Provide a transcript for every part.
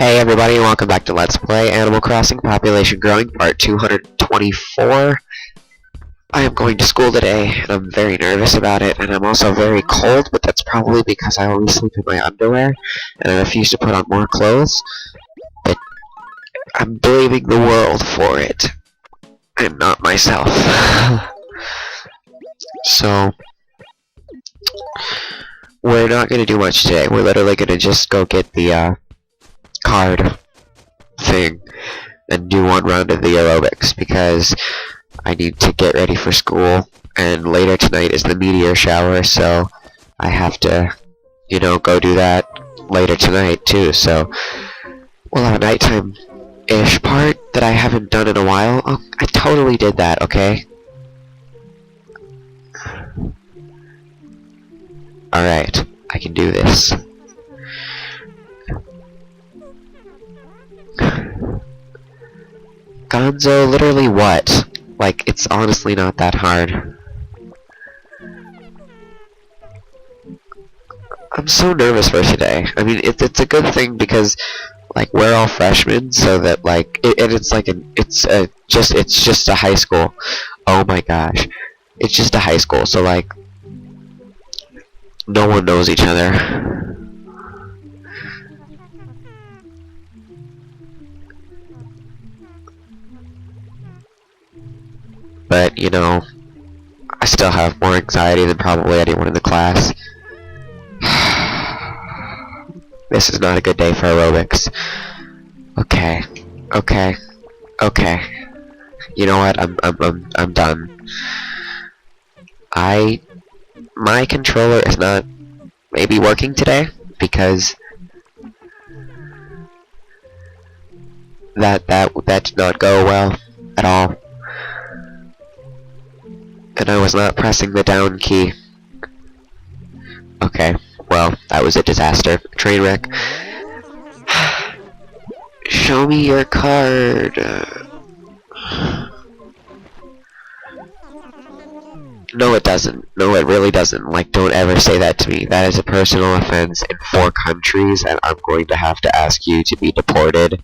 Hey everybody, and welcome back to Let's Play Animal Crossing Population Growing Part 224. I am going to school today, and I'm very nervous about it, and I'm also very cold, but that's probably because I always sleep in my underwear, and I refuse to put on more clothes. But I'm blaming the world for it. I'm not myself. So, we're not going to do much today. We're literally going to just go get the, card thing and do one round of the aerobics because I need to get ready for school, and later tonight is the meteor shower, so I have to, go do that later tonight too. So we'll have a nighttime-ish part that I haven't done in a while. Oh, I totally did that, okay? Alright, I can do this. Gonzo, literally what? Like, it's honestly not that hard. I'm so nervous for today. I mean, it's a good thing because, like, we're all freshmen, so that, like, it's just a high school. Oh my gosh. It's just a high school, so, like, no one knows each other. But, I still have more anxiety than probably anyone in the class. This is not a good day for aerobics. Okay. You know what? I'm done. My controller is not maybe working today because that did not go well at all. And I was not pressing the down key. Okay, well, that was a disaster. Train wreck. Show me your card. No, it doesn't. No, it really doesn't. Like, don't ever say that to me. That is a personal offense in 4 countries, and I'm going to have to ask you to be deported,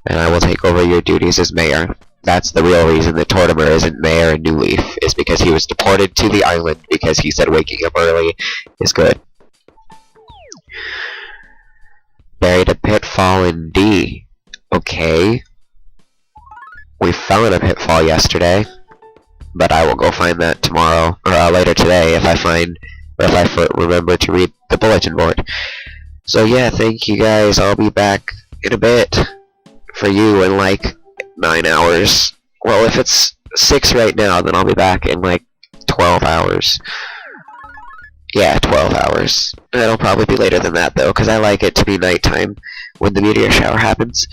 and I will take over your duties as mayor. That's the real reason that Tortimer isn't mayor in New Leaf, is because he was deported to the island because he said waking up early is good. Buried a pitfall in D. Okay. We fell in a pitfall yesterday, but I will go find that tomorrow, or later today if I remember to read the bulletin board. So yeah, thank you guys. I'll be back in a bit for you in like 9 hours. Well, if it's 6 right now, then I'll be back in like 12 hours. Yeah, 12 hours. It'll probably be later than that though, because I like it to be nighttime when the meteor shower happens.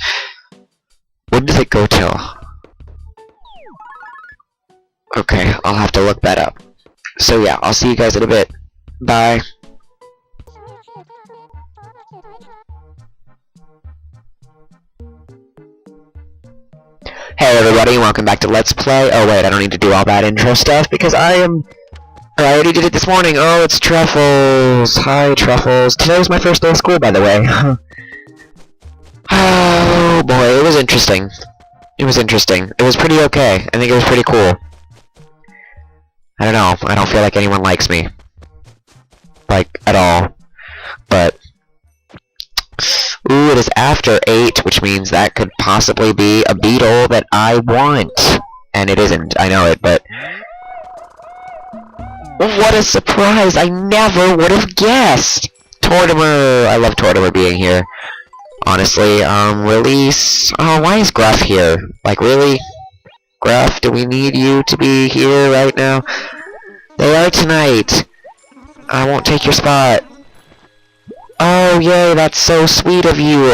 When does it go till? Okay, I'll have to look that up. So yeah, I'll see you guys in a bit. Bye. Hey everybody, welcome back to Let's Play. Oh wait, I don't need to do all that intro stuff because I already did it this morning. Oh, it's Truffles. Hi, Truffles. Today was my first day of school, by the way. Oh boy, it was interesting. It was pretty okay. I think it was pretty cool. I don't know. I don't feel like anyone likes me. Like, at all. But ooh, it is after 8, which means that could possibly be a beetle that I want. And it isn't, I know it, but what a surprise! I never would have guessed! Tortimer! I love Tortimer being here. Honestly, release... Oh, why is Gruff here? Like, really? Gruff, do we need you to be here right now? They are tonight! I won't take your spot. Oh, yay, that's so sweet of you!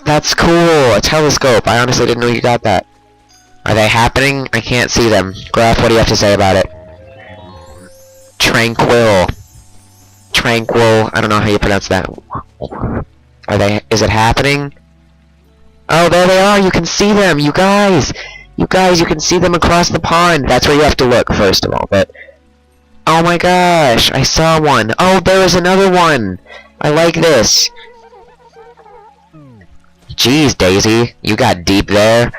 That's cool! A telescope! I honestly didn't know you got that. Are they happening? I can't see them. Graph, what do you have to say about it? Tranquil. Tranquil. I don't know how you pronounce that. Is it happening? Oh, there they are! You can see them! You guys! You can see them across the pond! That's where you have to look, first of all, but... Oh my gosh! I saw one! Oh, there is another one! I like this. Jeez, Daisy, you got deep there.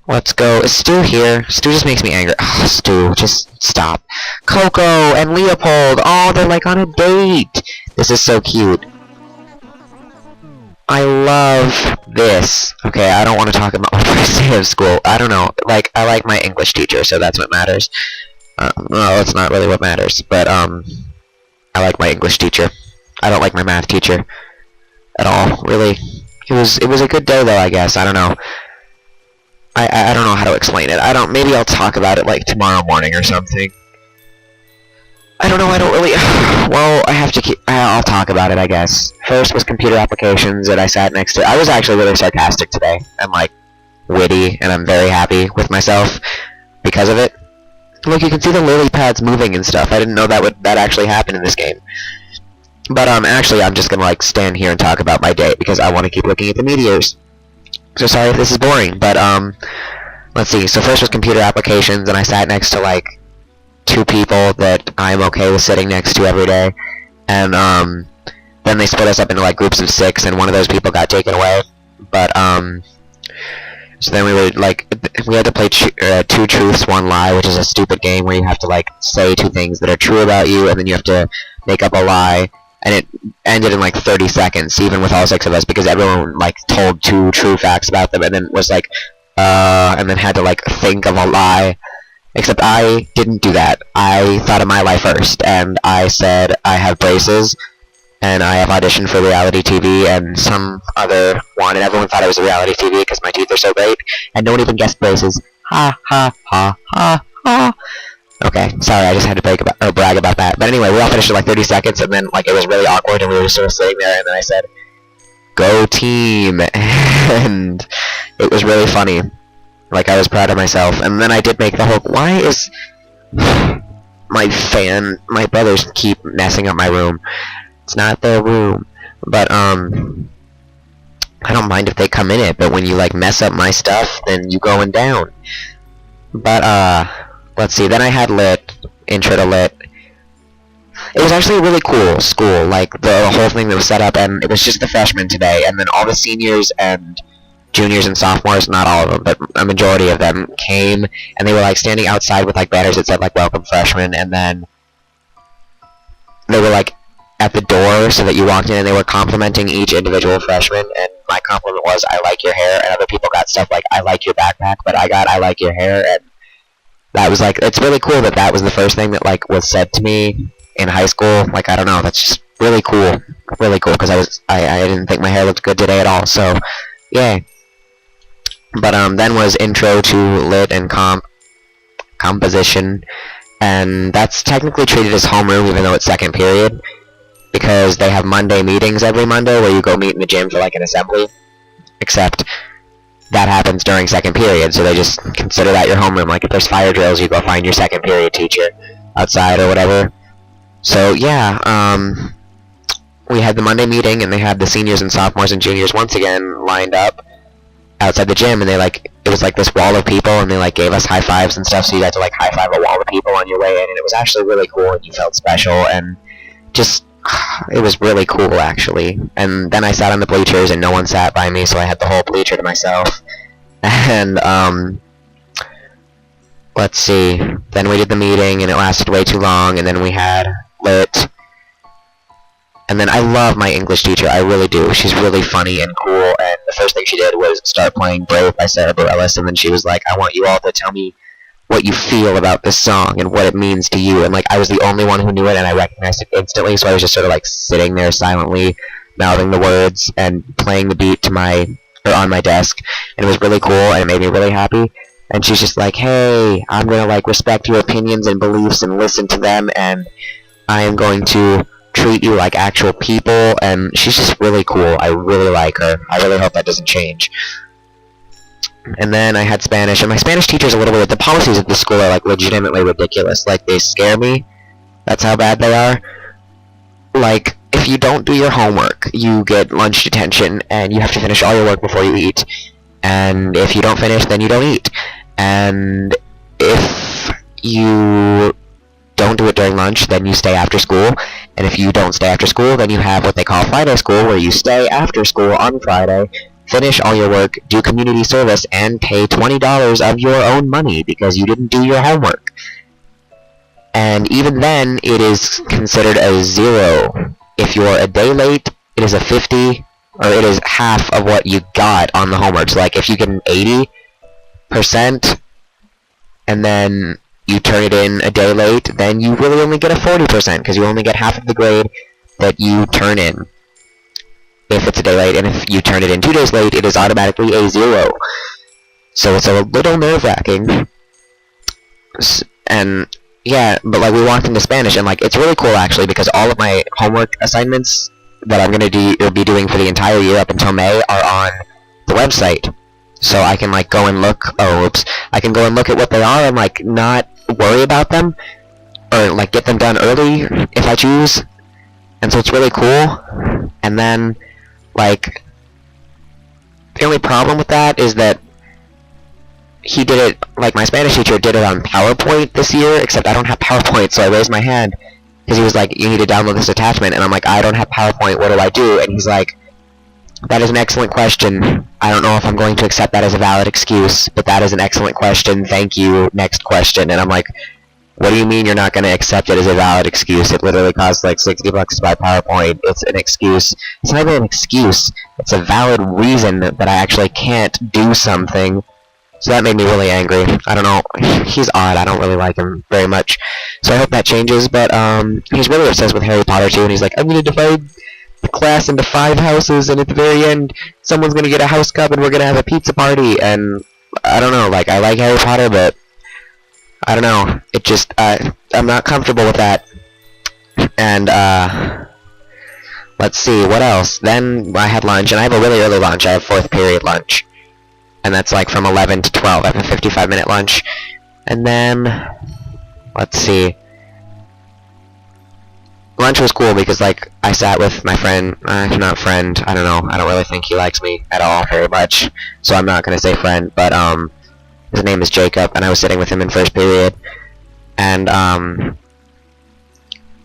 Let's go. Is Stu here? Stu just makes me angry. Oh, Stu, just stop. Coco and Leopold. Oh, they're like on a date. This is so cute. I love this. Okay, I don't want to talk about my first day of school. I don't know. Like, I like my English teacher, so that's what matters. No, it's not really what matters. But, I like my English teacher. I don't like my math teacher at all, really. It was a good day, though, I guess. I don't know. I don't know how to explain it. Maybe I'll talk about it, like, tomorrow morning or something. I don't know, I don't really... Well, I'll talk about it, I guess. First was computer applications that I sat next to. I was actually really sarcastic today, and, like, witty, and I'm very happy with myself because of it. Look, you can see the lily pads moving and stuff. I didn't know that actually happened in this game. But, actually, I'm just gonna, like, stand here and talk about my day, because I want to keep looking at the meteors. So sorry if this is boring, but, let's see. So first was computer applications, and I sat next to, like, 2 people that I'm okay with sitting next to every day. And, then they split us up into, like, groups of 6, and one of those people got taken away. But, so then we were, like, we had to play 2 truths, 1 lie, which is a stupid game where you have to, like, say 2 things that are true about you, and then you have to make up a lie. And it ended in, like, 30 seconds, even with all 6 of us, because everyone, like, told 2 true facts about them, and then was like, and then had to, like, think of a lie. Except I didn't do that. I thought of my lie first, and I said I have braces, and I have auditioned for reality TV, and some other one, and everyone thought it was a reality TV because my teeth are so great, and no one even guessed braces. Ha ha ha ha ha. Okay, sorry, I just had to brag about that. But anyway, we all finished in like 30 seconds, and then like it was really awkward, and we were just sort of sitting there, and then I said, "Go team!" And it was really funny. Like, I was proud of myself. And then I did make the whole... Why is... My brothers keep messing up my room. It's not their room. But, I don't mind if they come in it, but when you, like, mess up my stuff, then you going down. But, let's see. Then I had Lit. Intro to Lit. It was actually a really cool school. Like, the whole thing that was set up, and it was just the freshmen today, and then all the seniors and juniors and sophomores, not all of them, but a majority of them came, and they were like standing outside with like banners that said like welcome freshmen, and then they were like at the door so that you walked in, and they were complimenting each individual freshman, and my compliment was I like your hair, and other people got stuff like I like your backpack, but I got I like your hair, and that was like, it's really cool that that was the first thing that like was said to me in high school. Like, I don't know, that's just really cool, because I didn't think my hair looked good today at all, so yeah. But then was intro to Lit and composition, and that's technically treated as homeroom even though it's second period, because they have Monday meetings every Monday where you go meet in the gym for like an assembly, except that happens during second period, so they just consider that your homeroom. Like if there's fire drills, you go find your second period teacher outside or whatever. So yeah, we had the Monday meeting, and they had the seniors and sophomores and juniors once again lined up outside the gym, and they like, it was like this wall of people, and they like gave us high fives and stuff, so you got to like high five a wall of people on your way in, and it was actually really cool, and you felt special, and just, it was really cool actually. And then I sat on the bleachers, and no one sat by me, so I had the whole bleacher to myself. And let's see, then we did the meeting, and it lasted way too long, and then we had Lit. And then I love my English teacher, I really do. She's really funny and cool, and the first thing she did was start playing Brave by Sarah Bareilles, and then she was like, I want you all to tell me what you feel about this song and what it means to you. And like, I was the only one who knew it, and I recognized it instantly, so I was just sort of like sitting there silently, mouthing the words and playing the beat to on my desk, and it was really cool, and it made me really happy. And she's just like, hey, I'm gonna like respect your opinions and beliefs and listen to them, and I am going to treat you like actual people, and she's just really cool. I really like her. I really hope that doesn't change. And then I had Spanish, and my Spanish teacher's a little weird. The policies of the school are like legitimately ridiculous. Like, they scare me. That's how bad they are. Like, if you don't do your homework, you get lunch detention, and you have to finish all your work before you eat. And if you don't finish, then you don't eat. And if you don't do it during lunch, then you stay after school. And if you don't stay after school, then you have what they call Friday school, where you stay after school on Friday, finish all your work, do community service, and pay $20 of your own money because you didn't do your homework. And even then, it is considered a 0. If you're a day late, it is a 50, or it is half of what you got on the homework. So, like, if you get an 80%, and then you turn it in a day late, then you really only get a 40%, because you only get half of the grade that you turn in if it's a day late, and if you turn it in 2 days late, it is automatically a 0. So it's a little nerve-wracking. And yeah, but like we walked into Spanish, and like it's really cool actually, because all of my homework assignments that I'm gonna be doing for the entire year up until May are on the website. So I can like go and look. Oh, oops! I can go and look at what they are and like not worry about them, or like get them done early if I choose. And so it's really cool. And then like the only problem with that is that he did it, like my Spanish teacher did it on PowerPoint this year, except I don't have PowerPoint, so I raised my hand because he was like, you need to download this attachment, and I'm like, I don't have PowerPoint, what do I do? And he's like, that is an excellent question. I don't know if I'm going to accept that as a valid excuse, but that is an excellent question, thank you, next question. And I'm like, what do you mean you're not going to accept it as a valid excuse? It literally costs like $60 to buy PowerPoint. It's an excuse. It's not even an excuse. It's a valid reason that I actually can't do something. So that made me really angry. I don't know. He's odd. I don't really like him very much. So I hope that changes. But he's really obsessed with Harry Potter too, and he's like, I'm going to divide the class into 5 houses, and at the very end, someone's going to get a house cup, and we're going to have a pizza party. And I don't know. Like, I like Harry Potter, but I don't know. It just, I'm not comfortable with that. And, let's see, what else? Then I had lunch, and I have a really early lunch. I have 4th period lunch. And that's like from 11 to 12. I have a 55-minute lunch. And then, let's see. Lunch was cool because, like, I sat with my friend, not friend, I don't know. I don't really think he likes me at all very much. So I'm not going to say friend, but, his name is Jacob, and I was sitting with him in 1st period. And,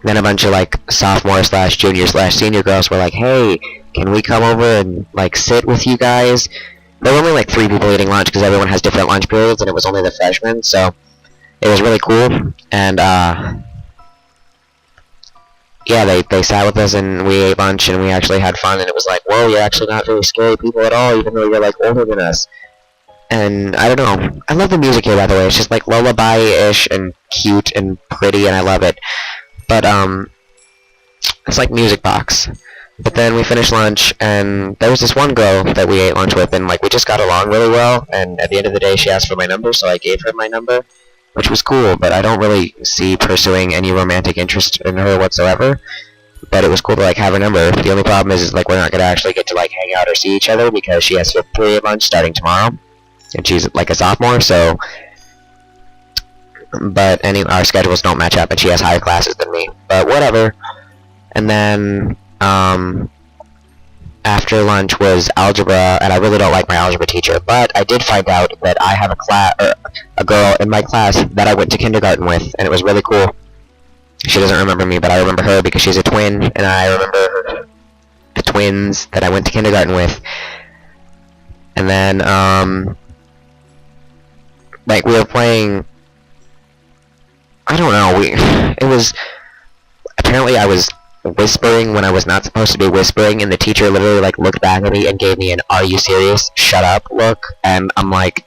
then a bunch of, like, sophomore/junior/senior girls were like, hey, can we come over and, like, sit with you guys? There were only, like, 3 people eating lunch because everyone has different lunch periods, and it was only the freshmen, so it was really cool. And, yeah, they sat with us, and we ate lunch, and we actually had fun, and it was like, whoa, you're actually not very scary people at all, even though you're, like, older than us. And, I don't know. I love the music here, by the way. It's just, like, lullaby-ish and cute and pretty, and I love it. But, it's like Music Box. But then we finished lunch, and there was this one girl that we ate lunch with, and, like, we just got along really well, and at the end of the day, she asked for my number, so I gave her my number, which was cool, but I don't really see pursuing any romantic interest in her whatsoever. But it was cool to, like, have her number. The only problem is like, we're not gonna actually get to, like, hang out or see each other, because she has 5th period lunch starting tomorrow, and she's, like, a sophomore, so... But our schedules don't match up, and she has higher classes than me. But whatever. And then, after lunch was algebra, and I really don't like my algebra teacher, but I did find out that I have a girl in my class that I went to kindergarten with, and it was really cool. She doesn't remember me, but I remember her because she's a twin, and I remember the twins that I went to kindergarten with. And then, like, we were playing... I don't know, it was... Apparently I was whispering when I was not supposed to be whispering, and the teacher literally, like, looked back at me and gave me an "Are you serious? Shut up" look, and I'm like...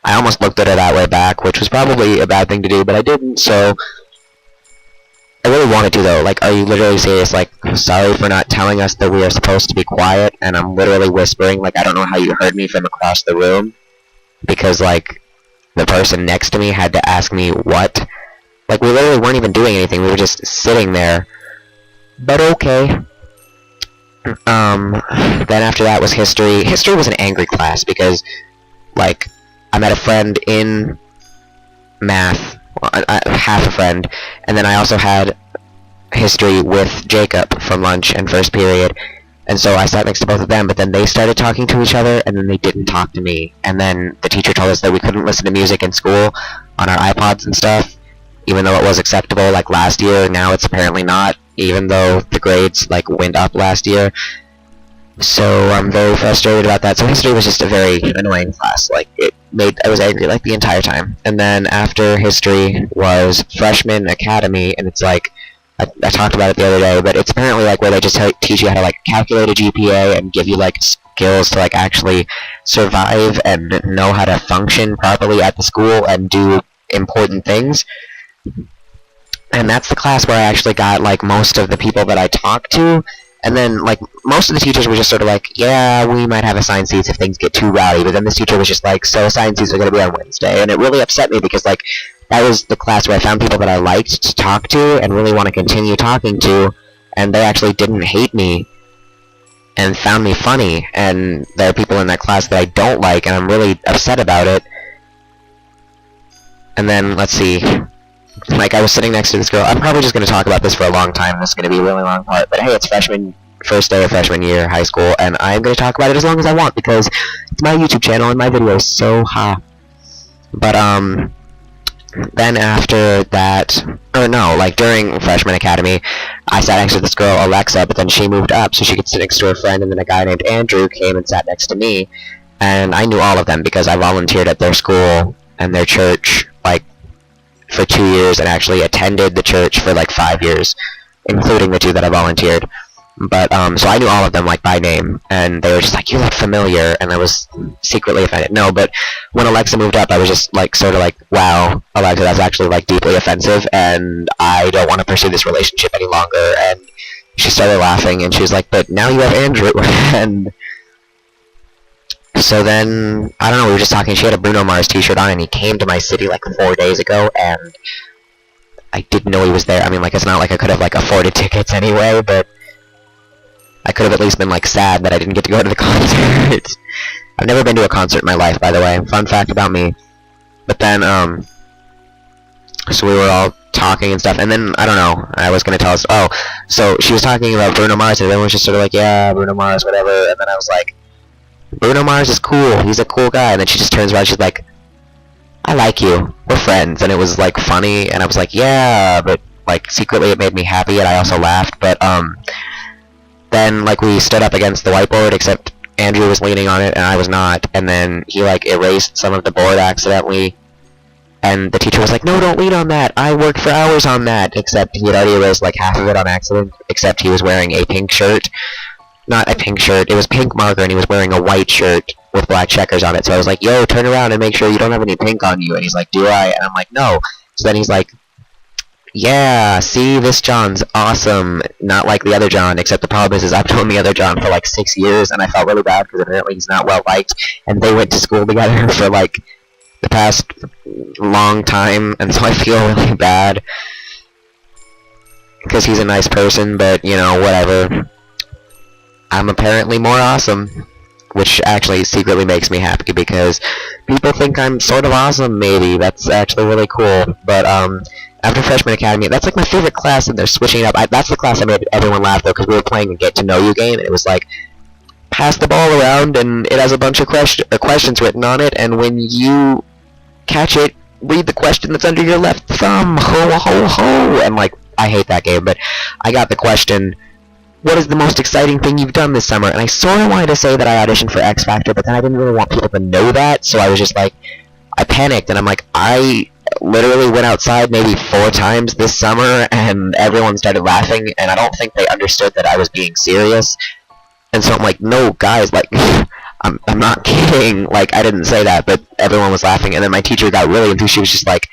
I almost looked at her that way back, which was probably a bad thing to do, but I didn't, so... I really wanted to, though. Like, are you literally serious? Like, sorry for not telling us that we are supposed to be quiet, and I'm literally whispering. Like, I don't know how you heard me from across the room, because, like, the person next to me had to ask me what. Like, we literally weren't even doing anything. We were just sitting there. But okay. Then after that was history. History was an angry class, because, like, I met a friend in math. Half a friend, and then I also had history with Jacob from lunch and 1st period, and so I sat next to both of them, but then they started talking to each other, and then they didn't talk to me, and then the teacher told us that we couldn't listen to music in school on our iPods and stuff, even though it was acceptable like last year. Now it's apparently not, even though the grades like went up last year. So I'm very frustrated about that. So history was just a very annoying class. Like I was angry like the entire time. And then after history was freshman academy, and it's like I talked about it the other day, but it's apparently like where they just teach you how to like calculate a GPA and give you like skills to like actually survive and know how to function properly at the school and do important things. And that's the class where I actually got like most of the people that I talked to. And then, like, most of the teachers were just sort of like, yeah, we might have assigned seats if things get too rowdy. But then this teacher was just like, so assigned seats are going to be on Wednesday. And it really upset me because, like, that was the class where I found people that I liked to talk to and really want to continue talking to. And they actually didn't hate me and found me funny. And there are people in that class that I don't like, and I'm really upset about it. And then, let's see. Like, I was sitting next to this girl. I'm probably just going to talk about this for a long time. This is going to be a really long part. But hey, it's first day of freshman year high school, and I'm going to talk about it as long as I want because it's my YouTube channel and my videos, so ha. But, then after that, or no, like during freshman academy, I sat next to this girl, Alexa, but then she moved up so she could sit next to her friend, and then a guy named Andrew came and sat next to me, and I knew all of them because I volunteered at their school and their church, like, for 2 years, and actually attended the church for like 5 years, including the 2 that I volunteered. But so I knew all of them like by name, and they were just like, you look familiar, and I was secretly offended. No, but when Alexa moved up, I was just like sort of like, wow, Alexa, that's actually like deeply offensive, and I don't want to pursue this relationship any longer. And she started laughing, and she was like, but now you have Andrew. And so then, I don't know, we were just talking, she had a Bruno Mars t-shirt on, and he came to my city like 4 days ago, and I didn't know he was there. I mean, like, it's not like I could have like afforded tickets anyway, but I could have at least been like sad that I didn't get to go to the concert. I've never been to a concert in my life, by the way. Fun fact about me. But then, so we were all talking and stuff, and then, I don't know, I was gonna tell us, oh, so she was talking about Bruno Mars, and everyone was just sort of like, yeah, Bruno Mars, whatever, and then I was like, Bruno Mars is cool, he's a cool guy, and then she just turns around, she's like, I like you, we're friends, and it was, like, funny, and I was like, yeah, but, like, secretly it made me happy, and I also laughed, but, then, like, we stood up against the whiteboard, except Andrew was leaning on it, and I was not, and then he, like, erased some of the board accidentally, and the teacher was like, no, don't lean on that, I worked for hours on that, except he had already erased, like, half of it on accident, except he was wearing a pink shirt. Not a pink shirt, it was pink marker, and he was wearing a white shirt with black checkers on it, so I was like, yo, turn around and make sure you don't have any pink on you, and he's like, do I? And I'm like, no. So then he's like, yeah, see, this John's awesome, not like the other John, except the problem is I've known the other John for like 6 years, and I felt really bad because apparently he's not well liked, and they went to school together for like the past long time, and so I feel really bad because he's a nice person, but, you know, whatever. I'm apparently more awesome, which actually secretly makes me happy because people think I'm sort of awesome, maybe. That's actually really cool. But, after freshman academy, that's like my favorite class, and they're switching it up. That's the class I made everyone laugh, though, because we were playing a get-to-know-you game, and it was like, pass the ball around, and it has a bunch of questions written on it, and when you catch it, read the question that's under your left thumb. Ho, ho, ho. And, like, I hate that game, but I got the question, what is the most exciting thing you've done this summer? And I sort of wanted to say that I auditioned for X Factor, but then I didn't really want people to know that, so I was just like, I panicked, and I'm like, I literally went outside maybe 4 times this summer, and everyone started laughing, and I don't think they understood that I was being serious, and so I'm like, no, guys, like, I'm not kidding, like, I didn't say that, but everyone was laughing, and then my teacher got really enthused. She was just like,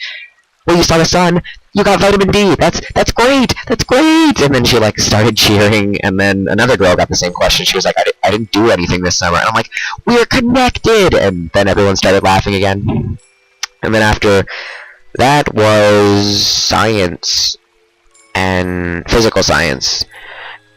well, you saw the sun, you got vitamin D, that's great, that's great, and then she, like, started cheering, and then another girl got the same question. She was like, I didn't do anything this summer, and I'm like, we're connected, and then everyone started laughing again. And then after that was science, and physical science,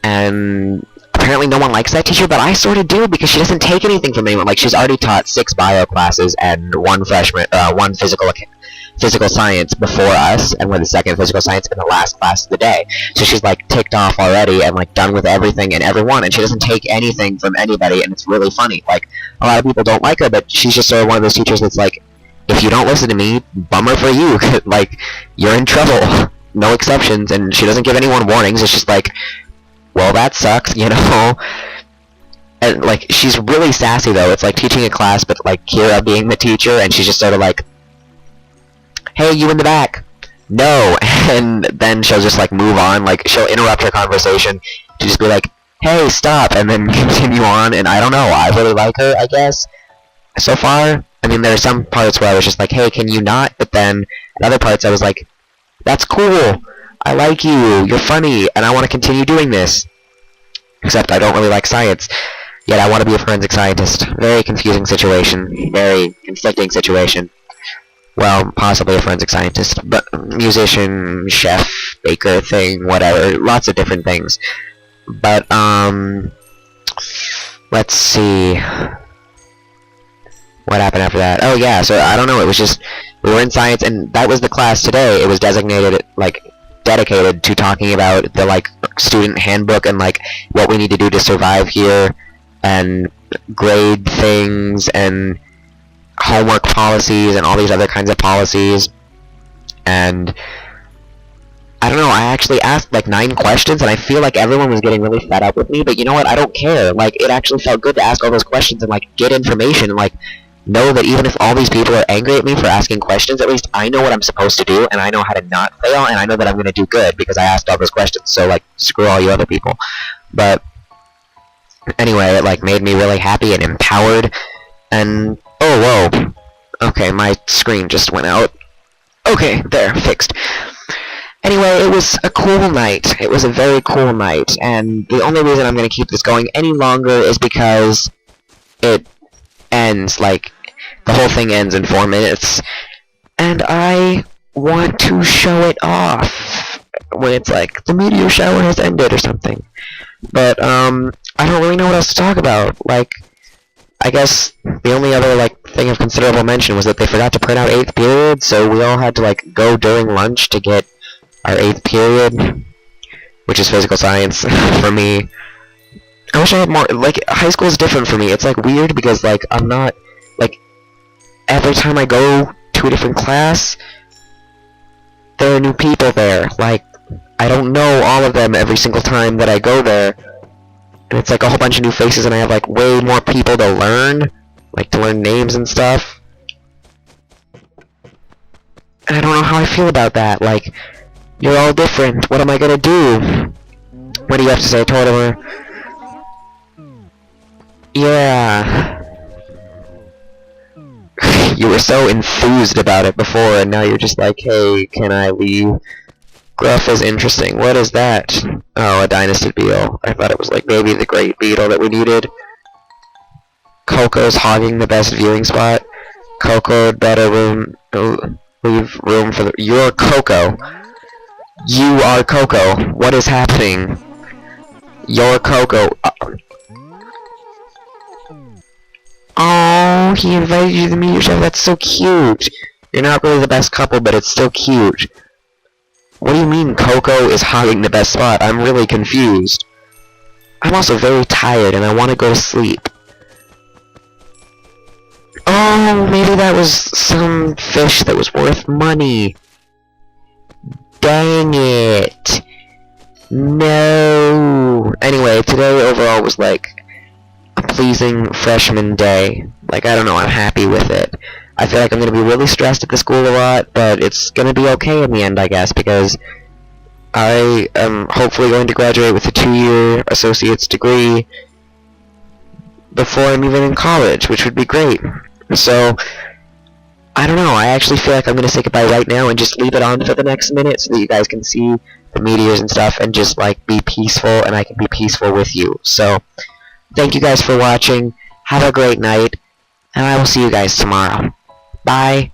and apparently no one likes that teacher, but I sort of do, because she doesn't take anything from anyone. Like, she's already taught 6 bio classes and 1 physical science before us, and we're the second physical science in the last class of the day. So she's, like, ticked off already and, like, done with everything and everyone, and she doesn't take anything from anybody, and it's really funny. Like, a lot of people don't like her, but she's just sort of one of those teachers that's like, if you don't listen to me, bummer for you. Like, you're in trouble. No exceptions, and she doesn't give anyone warnings. It's just like, well, that sucks, you know? And, like, she's really sassy, though. It's like teaching a class, but, like, Kira being the teacher, and she's just sort of like, hey, you in the back. No. And then she'll just, like, move on. Like, she'll interrupt her conversation to just be like, hey, stop, and then continue on. And I don't know. I really like her, I guess. So far, I mean, there are some parts where I was just like, hey, can you not? But then, in other parts, I was like, that's cool. I like you. You're funny, and I want to continue doing this. Except I don't really like science. Yet I want to be a forensic scientist. Very confusing situation. Very conflicting situation. Well, possibly a forensic scientist, but musician, chef, baker thing, whatever. Lots of different things. But, let's see. What happened after that? Oh, yeah, so I don't know, it was just, we were in science, and that was the class today. It was designated, like, dedicated to talking about the, like, student handbook and, like, what we need to do to survive here, and grade things, and homework policies, and all these other kinds of policies. And I don't know, I actually asked like 9 questions, and I feel like everyone was getting really fed up with me, but you know what, I don't care. Like, it actually felt good to ask all those questions and, like, get information, and, like, know that even if all these people are angry at me for asking questions, at least I know what I'm supposed to do, and I know how to not fail, and I know that I'm going to do good, because I asked all those questions, so, like, screw all you other people. But anyway, it, like, made me really happy and empowered, and, oh, whoa, okay, my screen just went out. Okay, there, fixed. Anyway, it was a cool night. It was a very cool night, and the only reason I'm going to keep this going any longer is because it ends, like, the whole thing ends in 4 minutes, and I want to show it off when it's like, the meteor shower has ended or something. But, I don't really know what else to talk about. Like, I guess the only other, like, thing of considerable mention was that they forgot to print out 8th period, so we all had to, like, go during lunch to get our 8th period, which is physical science for me. I wish I had more, like, high school is different for me. It's, like, weird because, like, I'm not, like, every time I go to a different class, there are new people there. Like, I don't know all of them every single time that I go there. And it's, like, a whole bunch of new faces, and I have, like, way more people to learn. Like, to learn names and stuff. And I don't know how I feel about that. Like, you're all different. What am I gonna do? What do you have to say, Tortimer? Yeah. You were so enthused about it before, and now you're just like, hey, can I leave? Gruff is interesting. What is that? Oh, a dynasty beetle. I thought it was like maybe the great beetle that we needed. Coco's hogging the best viewing spot. Coco better leave room for the— You're Coco. You are Coco. What is happening? You're Coco. Oh, he invited you to the meteor show. That's so cute. You're not really the best couple, but it's still cute. What do you mean Coco is hogging the best spot? I'm really confused. I'm also very tired, and I want to go to sleep. Oh, maybe that was some fish that was worth money. Dang it. No. Anyway, today overall was like a pleasing freshman day. Like, I don't know, I'm happy with it. I feel like I'm going to be really stressed at the school a lot, but it's going to be okay in the end, I guess, because I am hopefully going to graduate with a 2-year associate's degree before I'm even in college, which would be great. So, I don't know, I actually feel like I'm going to say goodbye right now and just leave it on for the next minute so that you guys can see the meteors and stuff and just, like, be peaceful, and I can be peaceful with you. So, thank you guys for watching, have a great night, and I will see you guys tomorrow. Bye.